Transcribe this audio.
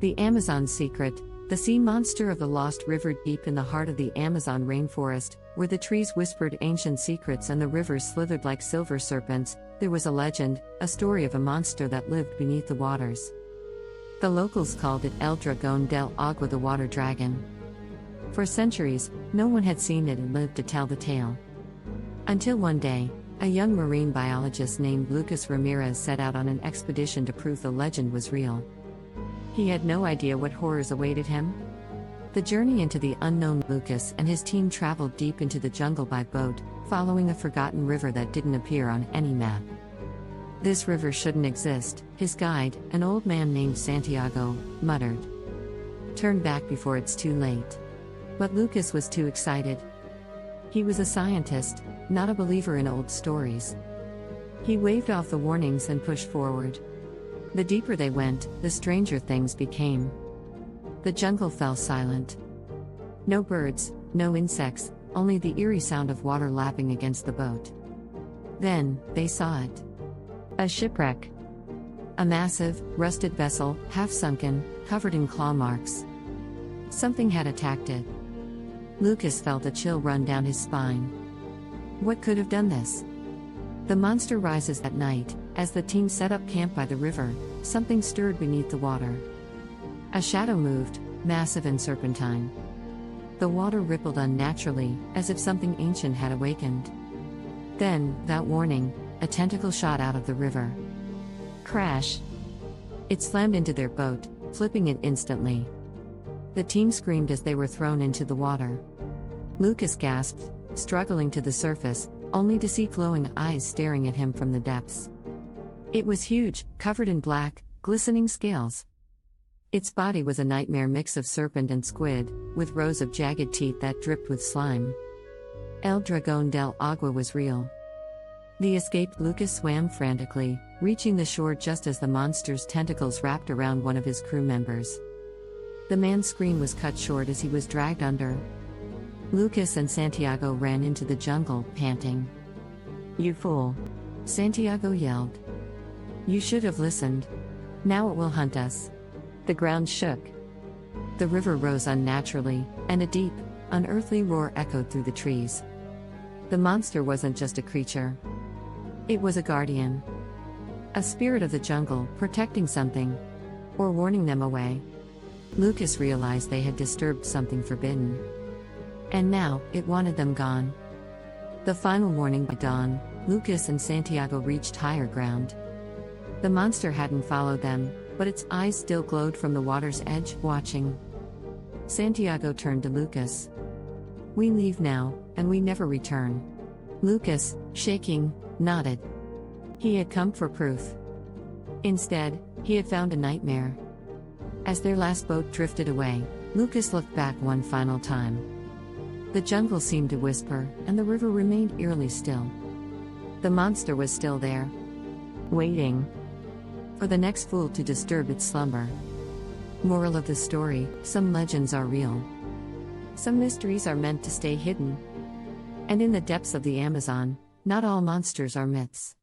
The Amazon Secret, the sea monster of the lost river deep in the heart of the Amazon rainforest, where the trees whispered ancient secrets and the rivers slithered like silver serpents, there was a legend, a story of a monster that lived beneath the waters. The locals called it El Dragón del Agua, the water dragon. For centuries, no one had seen it and lived to tell the tale. Until one day, a young marine biologist named Lucas Ramirez set out on an expedition to prove the legend was real. He had no idea what horrors awaited him. The journey into the unknown. Lucas and his team traveled deep into the jungle by boat, following a forgotten river that didn't appear on any map. This river shouldn't exist, his guide, an old man named Santiago, muttered. Turn back before it's too late. But Lucas was too excited. He was a scientist, not a believer in old stories. He waved off the warnings and pushed forward. The deeper they went, the stranger things became. The jungle fell silent. No birds, no insects, only the eerie sound of water lapping against the boat. Then, they saw it. A shipwreck. A massive, rusted vessel, half-sunken, covered in claw marks. Something had attacked it. Lucas felt a chill run down his spine. What could have done this? The monster rises at night. As the team set up camp by the river, something stirred beneath the water. A shadow moved, massive and serpentine. The water rippled unnaturally, as if something ancient had awakened. Then, without warning, a tentacle shot out of the river. Crash! It slammed into their boat, flipping it instantly. The team screamed as they were thrown into the water. Lucas gasped, struggling to the surface, only to see glowing eyes staring at him from the depths. It was huge, covered in black, glistening scales. Its body was a nightmare mix of serpent and squid, with rows of jagged teeth that dripped with slime. El Dragón del Agua was real. The escaped Lucas swam frantically, reaching the shore just as the monster's tentacles wrapped around one of his crew members. The man's scream was cut short as he was dragged under. Lucas and Santiago ran into the jungle, panting. "You fool!" Santiago yelled. "You should have listened. Now it will hunt us." The ground shook. The river rose unnaturally, and a deep, unearthly roar echoed through the trees. The monster wasn't just a creature. It was a guardian. A spirit of the jungle, protecting something. Or warning them away. Lucas realized they had disturbed something forbidden. And now, it wanted them gone. The final morning by dawn, Lucas and Santiago reached higher ground. The monster hadn't followed them, but its eyes still glowed from the water's edge, watching. Santiago turned to Lucas. "We leave now, and we never return." Lucas, shaking, nodded. He had come for proof. Instead, he had found a nightmare. As their last boat drifted away, Lucas looked back one final time. The jungle seemed to whisper, and the river remained eerily still. The monster was still there, waiting for the next fool to disturb its slumber. Moral of the story: some legends are real. Some mysteries are meant to stay hidden. And in the depths of the Amazon, not all monsters are myths.